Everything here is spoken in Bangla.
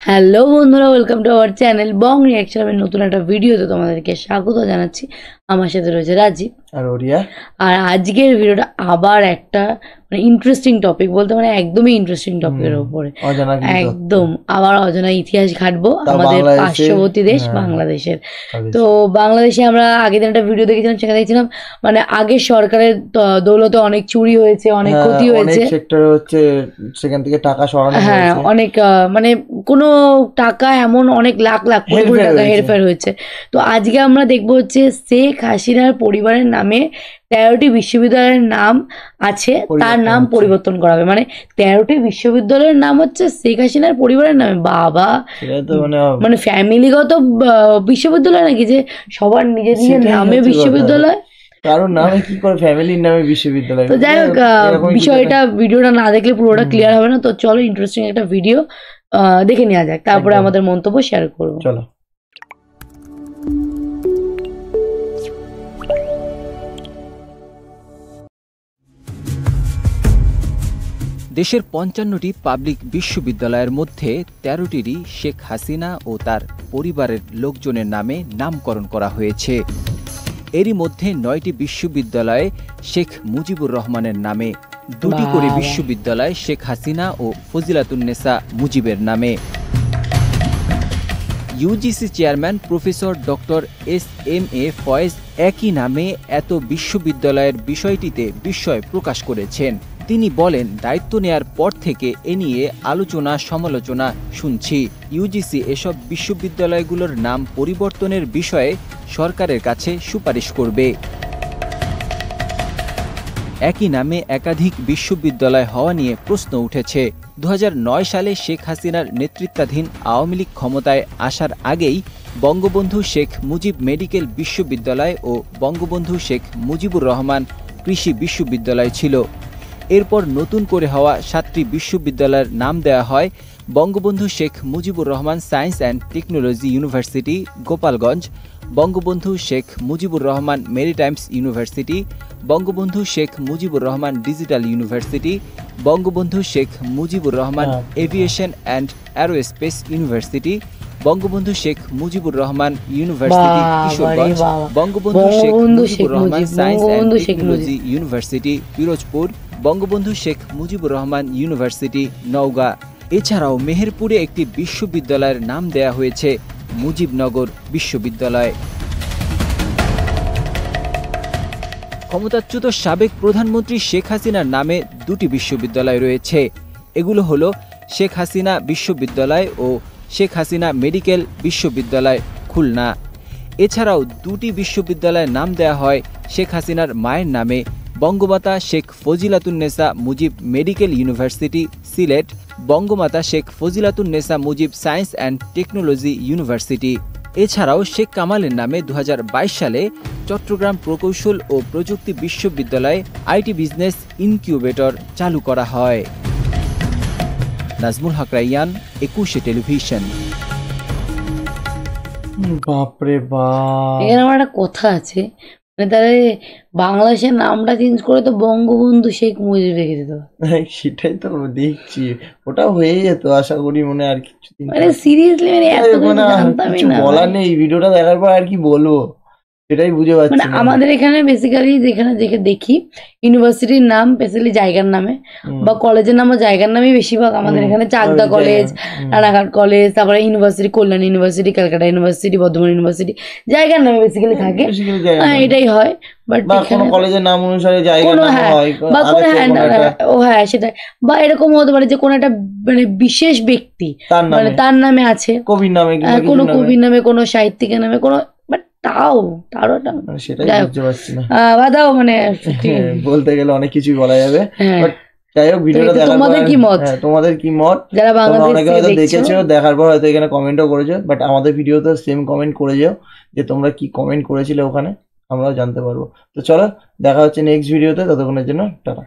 হ্যালো বন্ধুরা, welcome to our channel Bong reaction. আমি নতুন একটা ভিডিওতে তোমাদেরকে স্বাগত জানাচ্ছি। আমার সাথে রয়েছে রাজীব আর ওরিয়া। আর আজকের ভিডিওটা আবার একটা ইন্টারেস্টিং টপিক, বলতে একদমই ইন্টারেস্টিং টপিকের উপরে। একদম আবার অজানা ইতিহাস ঘাটবো আমাদের পার্শ্ববর্তী দেশ বাংলাদেশের। তো বাংলাদেশে আমরা আগের দিন একটা ভিডিও দেখেছিলাম, সেখানে দেখছিলাম আগের সরকারের দৌলতে অনেক চুরি হয়েছে, অনেক ক্ষতি হয়েছে, সেক্টর হচ্ছে সেখান থেকে টাকা সরানো হয়েছে। হ্যাঁ, অনেক কোনো টাকা এমন অনেক লাখ লাখ কোটি কোটি টাকা হেরফের হয়েছে। তো আজকে আমরা দেখবো হচ্ছে শেখ হাসিনার পরিবারের নামে 13টি বিশ্ববিদ্যালয়ের নাম আছে, তার নাম পরিবর্তন করা হবে। 13টি বিশ্ববিদ্যালয়ের নাম হচ্ছে শেখ হাসিনার পরিবারের নামে। বাবা, ফ্যামিলিগত বিশ্ববিদ্যালয় নাকি, যে সবার নিজের নিজের নামে বিশ্ববিদ্যালয়, কারোর নামে কি করে ফ্যামিলির নামে বিশ্ববিদ্যালয়। তো যাই হোক, বিষয়টা ভিডিওটা না দেখলে পুরোটা ক্লিয়ার হবে না। তো চলো, ইন্টারেস্টিং একটা ভিডিও দেখে নেওয়া যাক, তারপরে আমাদের মন্তব্য শেয়ার করবো। চলো। দেশের ৫৫টি পাবলিক বিশ্ববিদ্যালয়ের মধ্যে ১৩টিরই শেখ হাসিনা ও তার পরিবারের লোকজনের নামে নামকরণ করা হয়েছে। এরই মধ্যে ৯টি বিশ্ববিদ্যালয়ে শেখ মুজিবুর রহমানের নামে, ২টি করে বিশ্ববিদ্যালয় শেখ হাসিনা ও ফজিলাতুন্নেসা মুজিবের নামে। UGC chairman professor doctor S M A. Faiz একই নামে এত বিশ্ববিদ্যালয়ের বিষয়টিতে বিস্ময় প্রকাশ করেছেন। তিনি বলেন, দায়িত্ব নেয়ার পর থেকে এ নিয়ে আলোচনা সমালোচনা শুনছি। ইউজিসি এসব বিশ্ববিদ্যালয়গুলোর নাম পরিবর্তনের বিষয়ে সরকারের কাছে সুপারিশ করবে। একই নামে একাধিক বিশ্ববিদ্যালয় হওয়া নিয়ে প্রশ্ন উঠেছে। ২০০৯ সালে শেখ হাসিনার নেতৃত্বাধীন আওয়ামী লীগ ক্ষমতায় আসার আগেই বঙ্গবন্ধু শেখ মুজিব মেডিকেল বিশ্ববিদ্যালয় ও বঙ্গবন্ধু শেখ মুজিবুর রহমান কৃষি বিশ্ববিদ্যালয় ছিল। এরপর নতুন করে হওয়া 7টি বিশ্ববিদ্যালয়ের নাম দেওয়া হয় Bangabandhu Sheikh Mujibur Rahman science and technology university Gopalganj, Bangabandhu Sheikh Mujibur Rahman maritimes university, Bangabandhu Sheikh Mujibur Rahman digital university, Bangabandhu Sheikh Mujibur Rahman aviation and aerospace university, Bangabandhu Sheikh Mujibur Rahman university Kishoreganj, Bangabandhu Sheikh Mujibur Rahman science and technology university Pirojpur, Bangabandhu Sheikh Mujibur Rahman university Naogaon. এছাড়াও মেহেরপুরে একটি বিশ্ববিদ্যালয়ের নাম দেয়া হয়েছে মুজিবনগর বিশ্ববিদ্যালয়। ক্ষমতাচ্যুত সাবেক প্রধানমন্ত্রী শেখ হাসিনার নামে 2টি বিশ্ববিদ্যালয় রয়েছে। এগুলো হলো শেখ হাসিনা বিশ্ববিদ্যালয় ও শেখ হাসিনা মেডিকেল বিশ্ববিদ্যালয় খুলনা। এছাড়াও 2টি বিশ্ববিদ্যালয়ের নাম দেয়া হয় শেখ হাসিনার মায়ের নামে, Bangamata Sheikh Fazilatunnesa Mujib medical university Sylhet, Bangamata Sheikh Fazilatunnesa Mujib science and technology university. এছাড়াও শেখ কামালের নামে ২০২২ সালে চট্টগ্রাম প্রকৌশল ও প্রযুক্তি বিশ্ববিদ্যালয়ে আইটি বিজনেস ইনকিউবেটর চালু করা হয়। নাজমুল হক রাইয়ান, ২১শে টেলিভিশন। বাপরে বাপ, এখানে আমার একটা কথা আছে, তাহলে বাংলাদেশের নামটা চেঞ্জ করে তো বঙ্গবন্ধু শেখ মুজিব রেখে দিত। সেটাই তো দেখছি, ওটা হয়ে যেত আশা করি। মনে আর কিছু সিরিয়াসলি এত কিছু বলার নেই। ভিডিওটা দেখার পর আর কি বলবো সেটাই বুঝে পাচ্ছি। আমাদের এখানে বেসিক্যালি যেখানে দেখি ইউনিভার্সিটির নাম স্পেশালি জায়গার নামে বা কলেজের নামও জায়গার নামেই বেশিরভাগ। আমাদের এখানে চাকদা কলেজ, রানাঘাট কলেজ, তারপরে university Kalyan university, Calcutta university, Bardhaman university জায়গার নামে বেসিক্যালি থাকে। এটাই হয়। বাট কোনো কলেজের নাম অনুসারে জায়গার নাম হয় বা কোনো সেটাই। বা এরকম হতে পারে যে কোনো একটা বিশেষ ব্যক্তি তার নামে আছে, কবির নামে, কোনো কবির নামে, কোনো সাহিত্যিকের নামে, কোনো বলতে গেলে অনেক কিছুই বলা যাবে। যাই হোক, ভিডিওটা তোমাদের কি মত, যারা অনেকে হয়তো দেখেছো, দেখার পর হয়তো এখানে কমেন্টও করেছো, বাট আমাদের ভিডিওতে সেম কমেন্ট করে যাও যে তোমরা কি কমেন্ট করেছিলে ওখানে, আমরাও জানতে পারবো। তো চলো, দেখা হচ্ছে নেক্সট ভিডিওতে, ততক্ষণের জন্য টাটা।